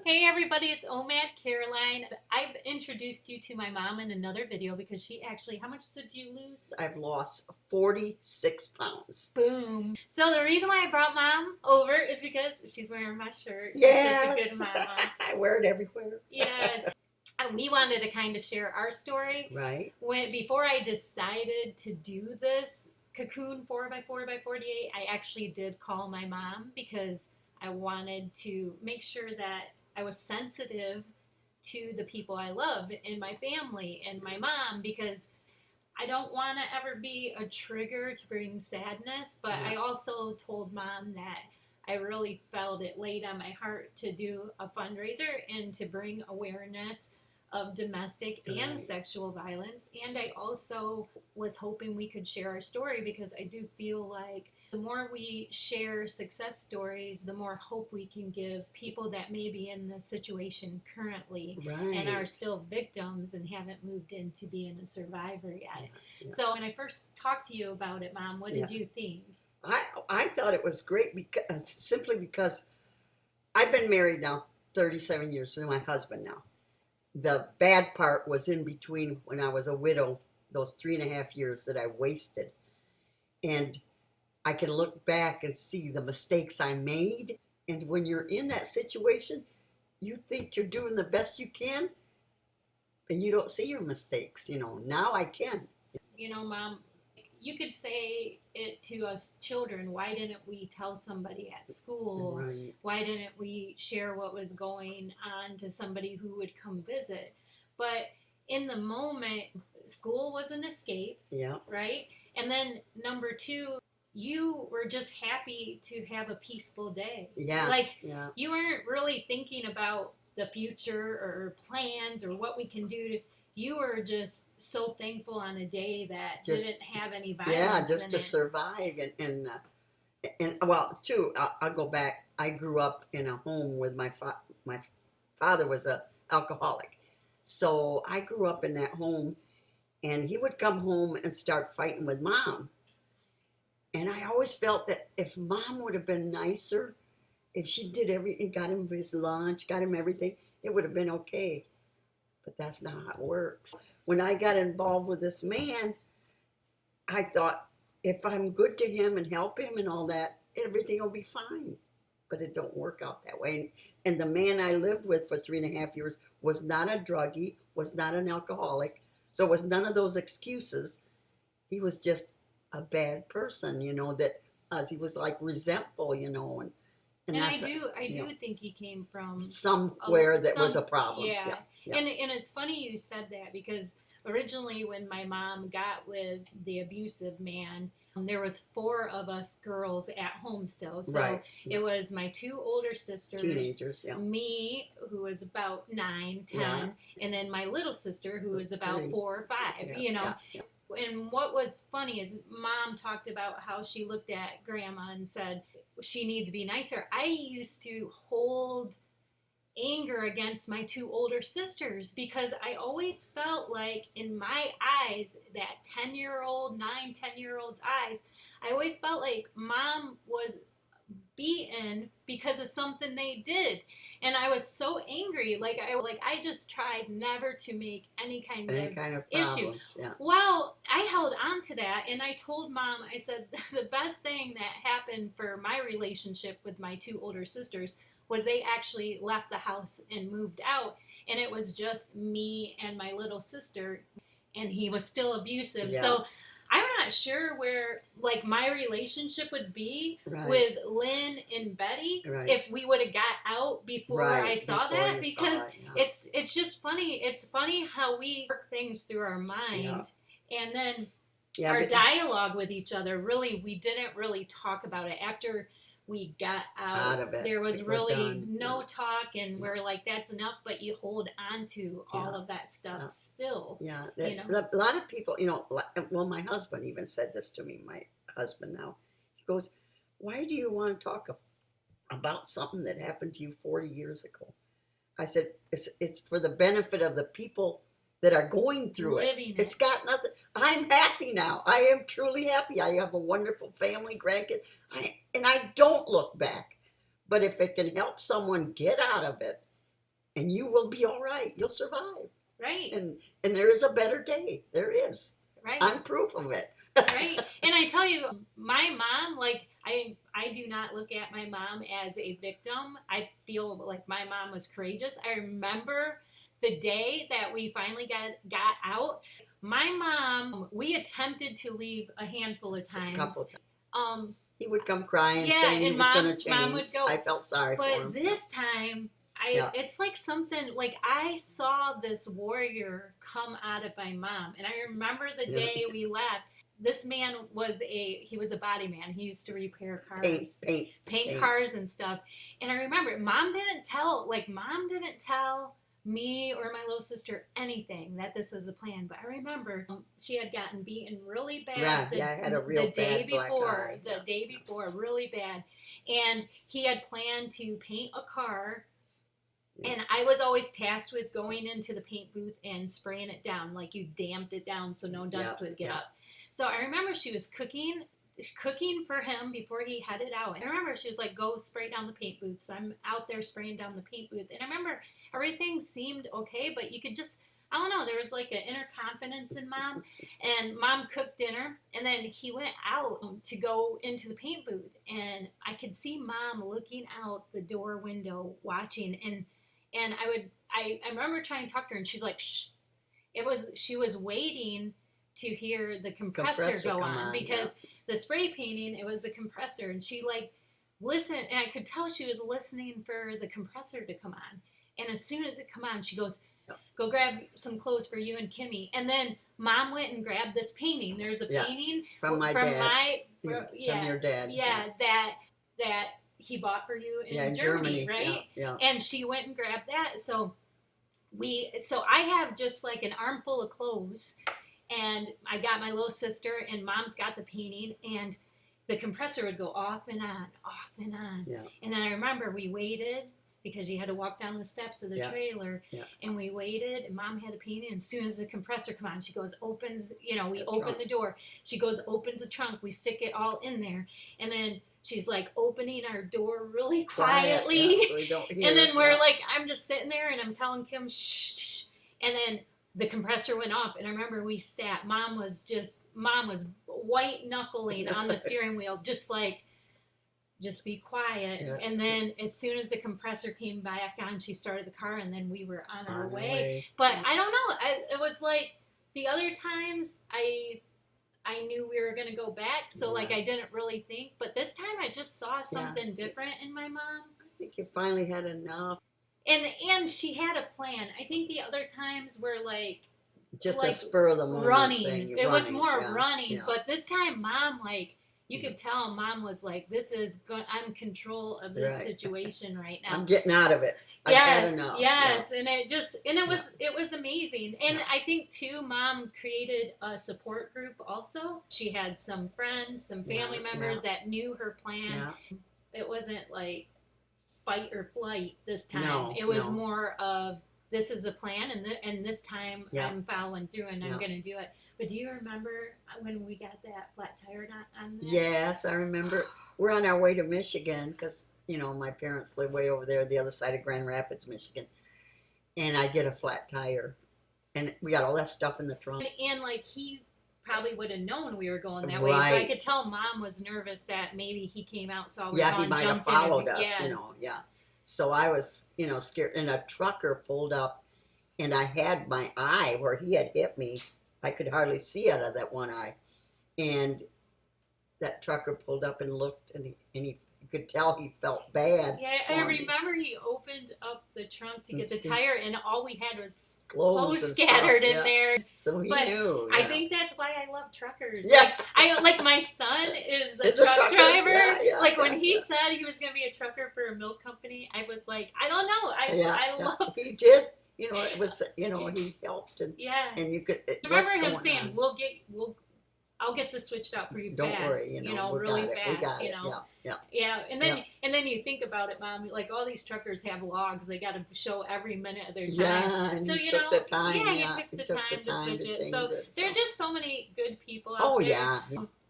Hey everybody, it's OMAD Caroline. I've introduced you to my mom in another video because she actually, how much did you lose? I've lost 46 pounds. Boom. So the reason why I brought mom over is because she's wearing my shirt. She's such a good Yes, mama. I wear it everywhere. Yes. We wanted to kind of share our story. Right. Before I decided to do this Cocoon 4x4x48, I actually did call my mom because I wanted to make sure that I was sensitive to the people I love in my family and my mom, because I don't want to ever be a trigger to bring sadness, but Yeah. I also told mom that I really felt it laid on my heart to do a fundraiser and to bring awareness of domestic and Right. sexual violence. And I also was hoping we could share our story because I do feel like the more we share success stories, the more hope we can give people that may be in this situation currently and are Right. still victims and haven't moved into being a survivor yet. Yeah. So when I first talked to you about it, Mom, what Yeah. did you think? I thought it was great because simply because I've been married now 37 years to my husband now. The bad part was in between when I was a widow, those 3.5 years that I wasted. And I can look back and see the mistakes I made. And when you're in that situation, you think you're doing the best you can and you don't see your mistakes. Now I can. Mom, you could say it to us children. Why didn't we tell somebody at school? Right. Why didn't we share what was going on to somebody who would come visit? But in the moment, school was an escape, Yeah. right? And then number two, you were just happy to have a peaceful day. Yeah. Like, Yeah. you weren't really thinking about the future or plans or what we can do to, you were just so thankful on a day that Just didn't have any yeah, violence just in to it. survive and well, too. I'll go back. I grew up in a home with my father was a alcoholic, so I grew up in that home, and he would come home and start fighting with mom. And I always felt that if mom would have been nicer, if she did everything, got him his lunch, got him everything, it would have been okay. But that's not how it works. When I got involved with this man, I thought if I'm good to him and help him and all that, everything will be fine. But it don't work out that way. And the man I lived with for 3.5 years was not a druggie, was not an alcoholic, so it was none of those excuses. He was just a bad person, that he was like resentful, and And that's I you know do think he came from somewhere that was some, a problem. yeah. Yeah, yeah, And it's funny you said that because originally when my mom got with the abusive man, there was four of us girls at home still. So right. it was my two older sisters, Teenagers, yeah, me, who was about 9, 10, yeah, and then my little sister, who was about three, 4 or 5, yeah, you know. yeah, yeah, And what was funny is mom talked about how she looked at grandma and said she needs to be nicer. I used to hold anger against my two older sisters because I always felt like in my eyes, that 10-year-old, 9, 10-year-old's eyes, I always felt like mom was beaten because of something they did, and I was so angry. I just tried never to make any kind any of kind of issue. problems, yeah, Well, I held on to that, and I told mom, I said the best thing that happened for my relationship with my two older sisters was they actually left the house and moved out, and it was just me and my little sister, and he was still abusive. yeah, So I'm not sure where like my relationship would be right, with Lynn and Betty right, if we would have got out before I right, saw before that, you saw because it, yeah, it's just funny. It's funny how we work things through our yeah, mind, and then yeah, our but dialogue with each other. Really, we didn't really talk about it after we got out out. of it, There was we're really done, no yeah, talk, and yeah, we're like, that's enough. But you hold on to all yeah, of that stuff yeah. still, Yeah, you that's know. a lot of people, well, my husband even said this to me, my husband now. He goes, "Why do you want to talk about something that happened to you 40 years ago?" I said, "It's for the benefit of the people that are going through it. Living It's it. got nothing. I'm happy now. I am truly happy. I have a wonderful family, grandkids, and I don't look back. But if it can help someone get out of it, and you will be all right. You'll survive. Right. And there is a better day. There is. Right. I'm proof of it. Right. And I tell you, my mom, like, I do not look at my mom as a victim. I feel like my mom was courageous. I remember the day that we finally got out. My mom, we attempted to leave a handful of A times. couple of times. Um, He would come crying, Yeah, saying he and was going to Mom change. would go, I felt sorry for but him. this time, Yeah. it's like something, like I saw this warrior come out of my mom. And I remember the Yeah. day we left. This man was he was a body man. He used to repair cars, paint cars and stuff. And I remember Mom didn't tell me or my little sister anything that this was the plan. But I remember she had gotten beaten really bad. I had a real the day bad black before. eye. The day before, really bad. And he had planned to paint a car. Yeah. And I was always tasked with going into the paint booth and spraying it down, like you damped it down so no dust would get up. So I remember she was cooking for him before he headed out. And I remember she was like, go spray down the paint booth. So I'm out there spraying down the paint booth. And I remember everything seemed okay, but you could just, I don't know, there was like an inner confidence in Mom. And Mom cooked dinner. And then he went out to go into the paint booth. And I could see Mom looking out the door window watching. And I remember trying to talk to her, and she's like, shh. She was waiting to hear the compressor go on because the spray painting, it was a compressor, and she like listened, and I could tell she was listening for the compressor to come on. And as soon as it come on, she goes, go grab some clothes for you and Kimmy. And then Mom went and grabbed this painting. There's a painting from your dad. Yeah, that he bought for you in Germany, right? Yeah. And she went and grabbed that. So I have just like an armful of clothes, and I got my little sister, and Mom's got the painting, and the compressor would go off and on, off and on. Yeah. And then I remember we waited because you had to walk down the steps of the trailer, and we waited, and Mom had the painting, and as soon as the compressor come on, she goes, opens, we open the door. She goes, opens the trunk, we stick it all in there, and then she's like opening our door really quietly. So we don't hear and then we're like, I'm just sitting there and I'm telling Kim, shh, shh. And then the compressor went off. And I remember we sat, Mom was white knuckling on the steering wheel, just be quiet. Yes. And then as soon as the compressor came back on, she started the car, and then we were on our way. But I don't know. It was like the other times I knew we were going to go back, so like I didn't really think. But this time I just saw something different in my mom. I think you finally had enough. And she had a plan. I think the other times were like just a spur of the moment running. thing. It was more running. Yeah. But this time Mom, like, you could tell Mom was like, this is good. I'm in control of this situation right now. I'm getting out of it. I've had enough. Yes. And it was amazing. And I think too, Mom created a support group also. She had some friends, some family members that knew her plan. Yeah. It wasn't like fight or flight this time. It was more of, this is the plan, and this time I'm following through, and I'm going to do it. But do you remember when we got that flat tire on that? Yes, I remember. We're on our way to Michigan because, my parents live way over there, the other side of Grand Rapids, Michigan. And I get a flat tire. And we got all that stuff in the trunk. And like, he probably would have known we were going that way. So I could tell Mom was nervous that maybe he came out, saw we were he might have jumped followed us, Yeah. So I was, scared. And a trucker pulled up, and I had my eye where he had hit me. I could hardly see out of that one eye. And that trucker pulled up and looked, and you could tell he felt bad. Yeah, I remember he opened up the trunk to get the tire, and all we had was clothes scattered in there. So he knew. I think that's why I love truckers. Yeah. Like my son is a truck driver. When he said he was going to be a trucker for a milk company, I was like, I don't know. I love. He did. It was. He helped, and you could. I remember him saying, I'll get this switched out for you Don't fast. Worry, really fast. We got it. Yeah. And then you think about it, Mom. Like, all these truckers have logs. They got to show every minute of their time. Yeah, and so you took the time. Yeah, you took the time to switch it. So there are just so many good people out there. Yeah.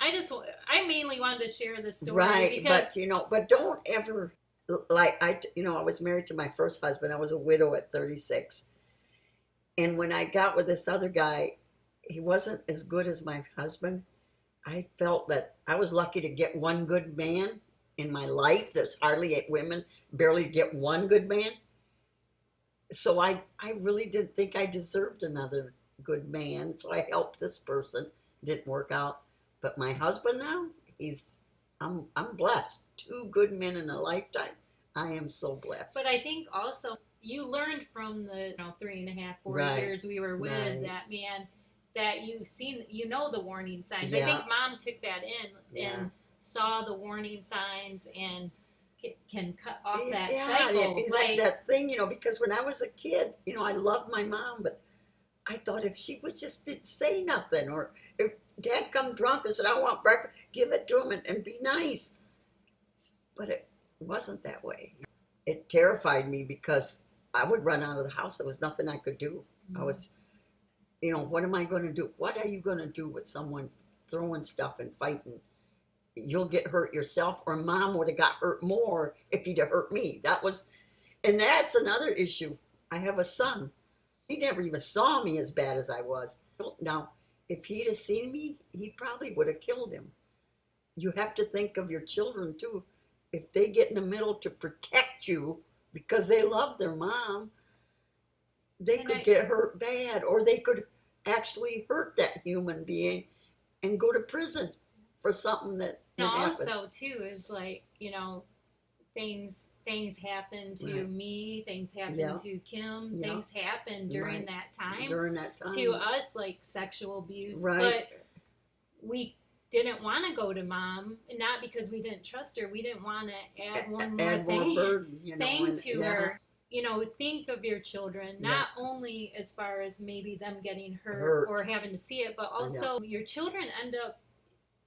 I mainly wanted to share this story right, because but don't ever like I was married to my first husband. I was a widow at 36. And when I got with this other guy, he wasn't as good as my husband. I felt that I was lucky to get one good man in my life. There's hardly eight women, barely get one good man. So I really didn't think I deserved another good man. So I helped this person. Didn't work out. But my husband now, I'm blessed. Two good men in a lifetime. I am so blessed. But I think also you learned from the 3.5, 4 Right. years we were with Right. that man that you've seen, the warning signs. I Yeah. think Mom took that in Yeah. and saw the warning signs and can cut off that Yeah, cycle. that thing, because when I was a kid, I loved my mom, but I thought if she was just didn't say nothing, or if Dad come drunk and said, I want breakfast, give it to him and be nice. But it wasn't that way. It terrified me because I would run out of the house. There was nothing I could do. I was, what am I going to do? What are you going to do with someone throwing stuff and fighting? You'll get hurt yourself, or Mom would have got hurt more if he'd have hurt me. And that's another issue. I have a son. He never even saw me as bad as I was. Now, if he'd have seen me, he probably would have killed him. You have to think of your children too. If they get in the middle to protect you because they love their mom, they could get hurt bad, or they could actually hurt that human being and go to prison for something that happened. Also too is things happen to Right. me, things happen Yeah. to Kim, Yeah. things happen during Right. that time During that time. to us, like sexual abuse. Right. But we didn't want to go to Mom, not because we didn't trust her. We didn't want to add one more Add more thing burden, to her. Think of your children, not only as far as maybe them getting hurt or having to see it, but also your children end up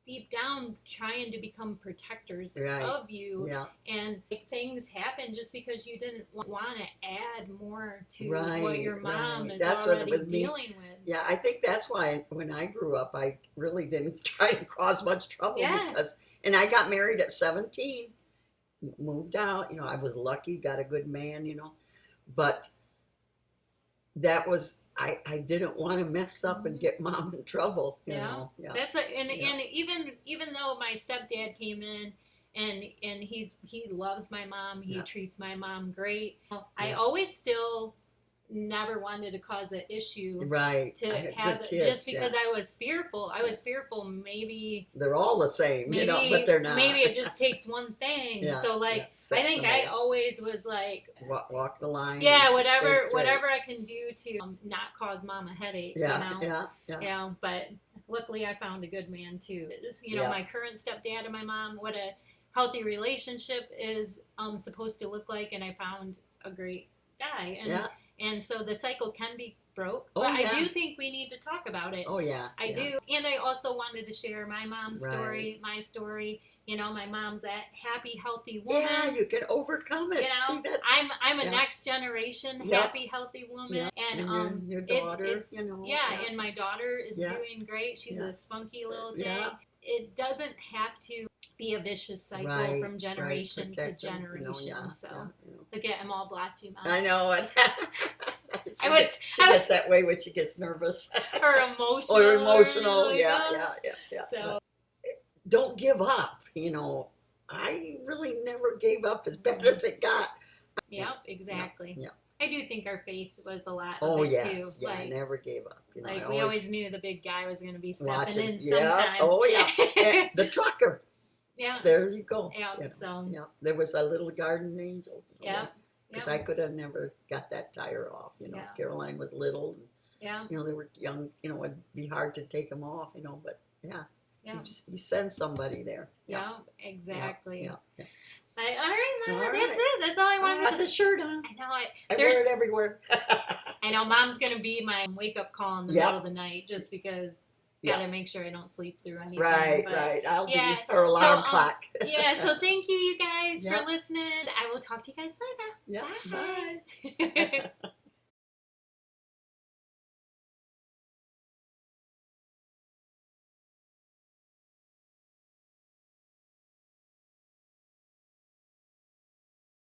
deep down trying to become protectors of you. Yeah. And things happen just because you didn't want to add more to Right, what your mom right. is That's what already with me- dealing with. Yeah, I think that's why when I grew up, I really didn't try and cause much trouble and I got married at 17, moved out. I was lucky, got a good man, but that was, I didn't want to mess up and get Mom in trouble, you know. Yeah. And even though my stepdad came in and he loves my mom, he treats my mom great. I always still never wanted to cause an issue, right? To have kids, just because I was fearful. I was fearful maybe they're all the same, but they're not. Maybe it just takes one thing. So I think I always was like walk the line. Yeah, whatever I can do to not cause Mom a headache. Yeah. But luckily I found a good man too. My current stepdad and my mom, what a healthy relationship is supposed to look like, and I found a great guy. And so the cycle can be broke, but I do think we need to talk about it. Oh yeah, I do. And I also wanted to share my mom's story, my story. My mom's that happy, healthy woman. Yeah, you can overcome it. See, I'm a next generation happy, healthy woman. And your daughter, and my daughter is doing great. She's a spunky little thing. Yeah. It doesn't have to be a vicious cycle from generation to generation. Look at I'm all blotchy, Mom. I know it. She I gets that way when she gets nervous or emotional. Or emotional. Like Yeah. So don't give up. I really never gave up as bad as it got. Yep, exactly. Yeah. I do think our faith was a lot Oh of it yes, too. I never gave up. We always knew the big guy was going to be stepping watching. in sometime. Oh yeah, and the trucker. Yeah. There you go. Yeah. So. Yeah. There was a little garden angel. Yeah. Because I could have never got that tire off. Caroline was little. And, they were young. It'd be hard to take them off. But yeah. You send somebody there. Yeah. Exactly. Yeah. All right, Mama. All that's it. That's all I wanted to say. The shirt on. I know. I wear it everywhere. I know. Mom's gonna be my wake up call in the middle of the night, just because. Gotta make sure I don't sleep through anything. Right. I'll be her alarm clock. So thank you guys for listening. I will talk to you guys later. Yeah. Bye.